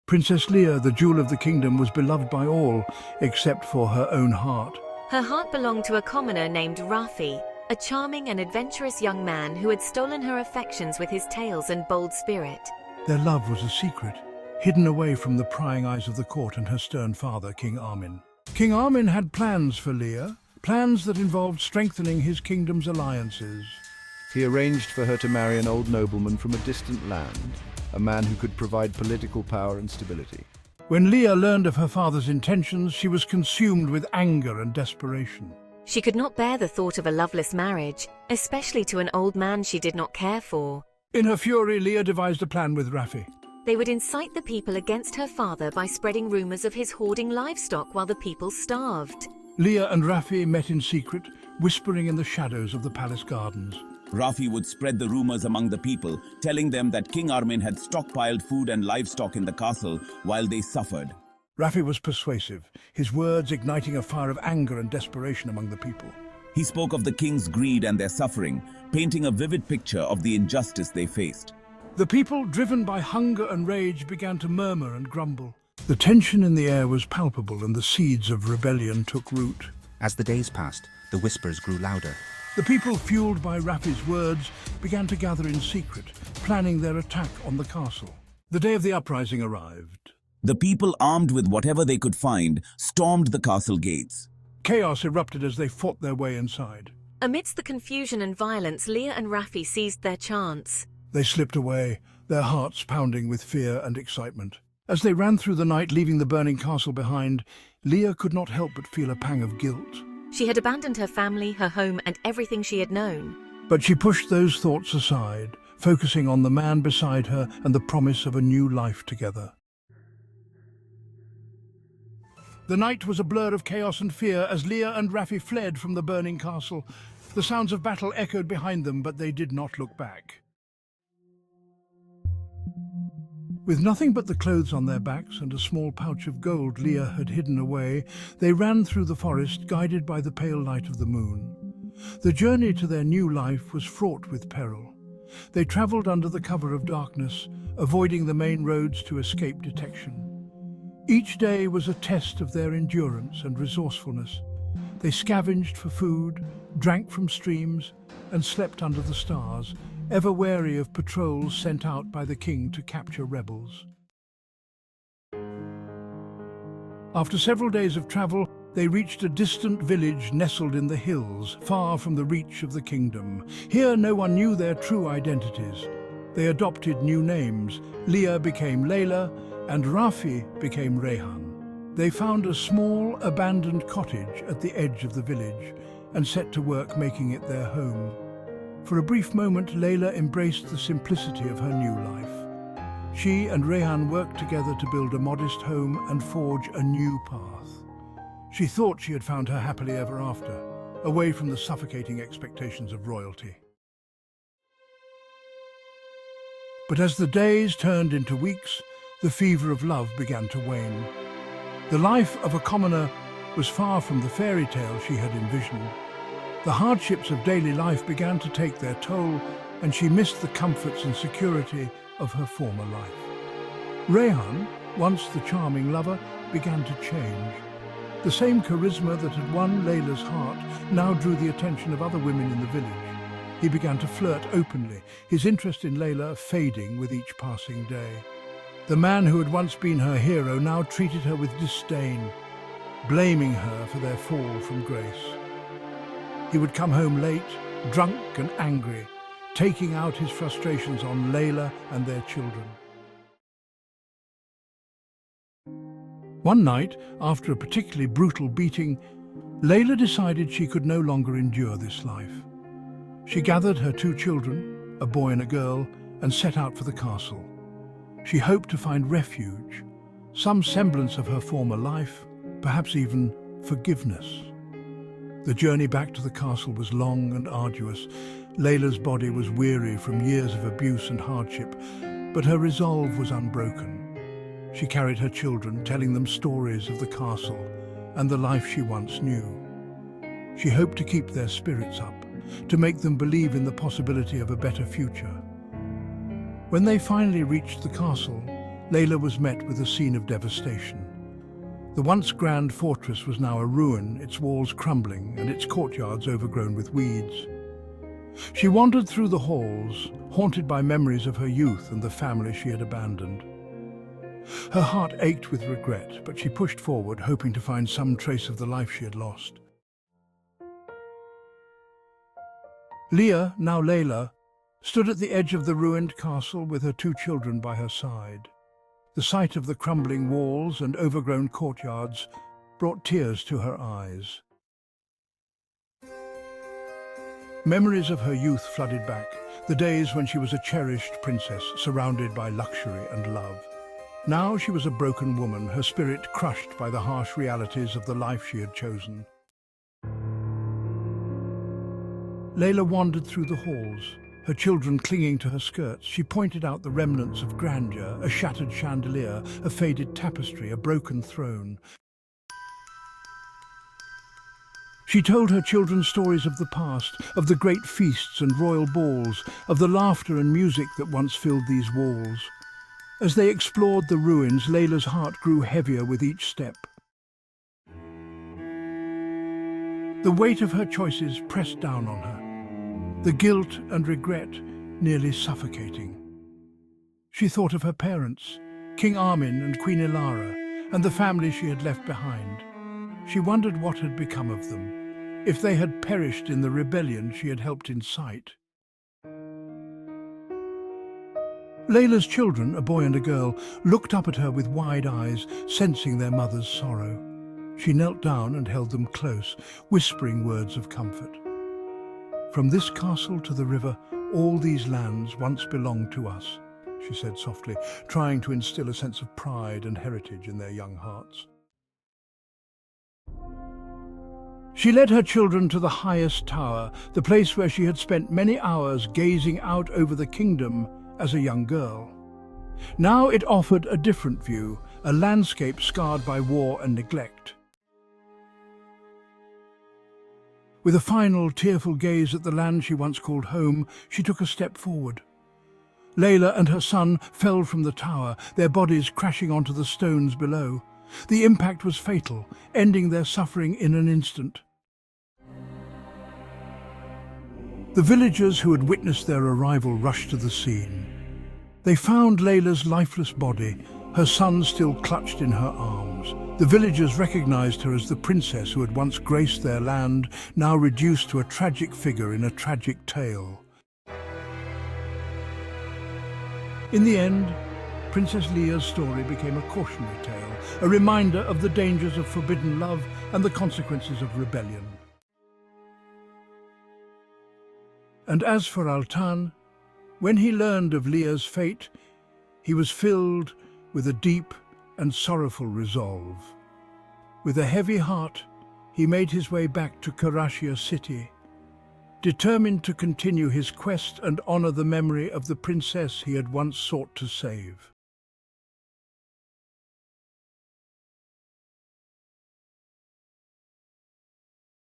Princess Liya, the jewel of the kingdom, was beloved by all, except for her own heart. Her heart belonged to a commoner named Rafi, a charming and adventurous young man who had stolen her affections with his tales and bold spirit. Their love was a secret, hidden away from the prying eyes of the court and her stern father, King Armin. King Armin had plans for Liya, plans that involved strengthening his kingdom's alliances. He arranged for her to marry an old nobleman from a distant land, a man who could provide political power and stability. When Liya learned of her father's intentions, she was consumed with anger and desperation. She could not bear the thought of a loveless marriage, especially to an old man she did not care for. In her fury, Liya devised a plan with Rafi. They would incite the people against her father by spreading rumors of his hoarding livestock while the people starved. Liya and Rafi met in secret, whispering in the shadows of the palace gardens. Rafi would spread the rumors among the people, telling them that King Armin had stockpiled food and livestock in the castle while they suffered. Rafi was persuasive, his words igniting a fire of anger and desperation among the people. He spoke of the king's greed and their suffering, painting a vivid picture of the injustice they faced. The people, driven by hunger and rage, began to murmur and grumble. The tension in the air was palpable and the seeds of rebellion took root. As the days passed, the whispers grew louder. The people, fueled by Rafi's words, began to gather in secret, planning their attack on the castle. The day of the uprising arrived. The people, armed with whatever they could find, stormed the castle gates. Chaos erupted as they fought their way inside. Amidst the confusion and violence, Liya and Rafi seized their chance. They slipped away, their hearts pounding with fear and excitement. As they ran through the night, leaving the burning castle behind, Liya could not help but feel a pang of guilt. She had abandoned her family, her home, and everything she had known. But she pushed those thoughts aside, focusing on the man beside her and the promise of a new life together. The night was a blur of chaos and fear as Liya and Rafi fled from the burning castle. The sounds of battle echoed behind them, but they did not look back. With nothing but the clothes on their backs and a small pouch of gold Liya had hidden away, they ran through the forest, guided by the pale light of the moon. The journey to their new life was fraught with peril. They traveled under the cover of darkness, avoiding the main roads to escape detection. Each day was a test of their endurance and resourcefulness. They scavenged for food, drank from streams, and slept under the stars, ever wary of patrols sent out by the king to capture rebels. After several days of travel, they reached a distant village nestled in the hills, far from the reach of the kingdom. Here no one knew their true identities. They adopted new names. Liya became Layla, and Rafi became Rehan. They found a small, abandoned cottage at the edge of the village and set to work making it their home. For a brief moment, Layla embraced the simplicity of her new life. She and Rehan worked together to build a modest home and forge a new path. She thought she had found her happily ever after, away from the suffocating expectations of royalty. But as the days turned into weeks, the fever of love began to wane. The life of a commoner was far from the fairy tale she had envisioned. The hardships of daily life began to take their toll, and she missed the comforts and security of her former life. Rehan, once the charming lover, began to change. The same charisma that had won Layla's heart now drew the attention of other women in the village. He began to flirt openly, his interest in Layla fading with each passing day. The man who had once been her hero now treated her with disdain, blaming her for their fall from grace. He would come home late, drunk and angry, taking out his frustrations on Layla and their children. One night, after a particularly brutal beating, Layla decided she could no longer endure this life. She gathered her 2 children, a boy and a girl, and set out for the castle. She hoped to find refuge, some semblance of her former life, perhaps even forgiveness. The journey back to the castle was long and arduous. Layla's body was weary from years of abuse and hardship, but her resolve was unbroken. She carried her children, telling them stories of the castle and the life she once knew. She hoped to keep their spirits up, to make them believe in the possibility of a better future. When they finally reached the castle, Layla was met with a scene of devastation. The once grand fortress was now a ruin, its walls crumbling and its courtyards overgrown with weeds. She wandered through the halls, haunted by memories of her youth and the family she had abandoned. Her heart ached with regret, but she pushed forward, hoping to find some trace of the life she had lost. Liya, now Layla, stood at the edge of the ruined castle with her 2 children by her side. The sight of the crumbling walls and overgrown courtyards brought tears to her eyes. Memories of her youth flooded back, the days when she was a cherished princess, surrounded by luxury and love. Now she was a broken woman, her spirit crushed by the harsh realities of the life she had chosen. Layla wandered through the halls, her children clinging to her skirts. She pointed out the remnants of grandeur, a shattered chandelier, a faded tapestry, a broken throne. She told her children stories of the past, of the great feasts and royal balls, of the laughter and music that once filled these walls. As they explored the ruins, Layla's heart grew heavier with each step. The weight of her choices pressed down on her, the guilt and regret nearly suffocating. She thought of her parents, King Armin and Queen Ilara, and the family she had left behind. She wondered what had become of them, if they had perished in the rebellion she had helped incite. Layla's children, a boy and a girl, looked up at her with wide eyes, sensing their mother's sorrow. She knelt down and held them close, whispering words of comfort. "From this castle to the river, all these lands once belonged to us," she said softly, trying to instill a sense of pride and heritage in their young hearts. She led her children to the highest tower, the place where she had spent many hours gazing out over the kingdom as a young girl. Now it offered a different view, a landscape scarred by war and neglect. With a final tearful gaze at the land she once called home, she took a step forward. Layla and her son fell from the tower, their bodies crashing onto the stones below. The impact was fatal, ending their suffering in an instant. The villagers who had witnessed their arrival rushed to the scene. They found Layla's lifeless body, her son still clutched in her arms. The villagers recognized her as the princess who had once graced their land, now reduced to a tragic figure in a tragic tale. In the end, Princess Liya's story became a cautionary tale, a reminder of the dangers of forbidden love and the consequences of rebellion. And as for Altan, when he learned of Liya's fate, he was filled with a deep and sorrowful resolve. With a heavy heart, he made his way back to Karashia city, determined to continue his quest and honor the memory of the princess he had once sought to save.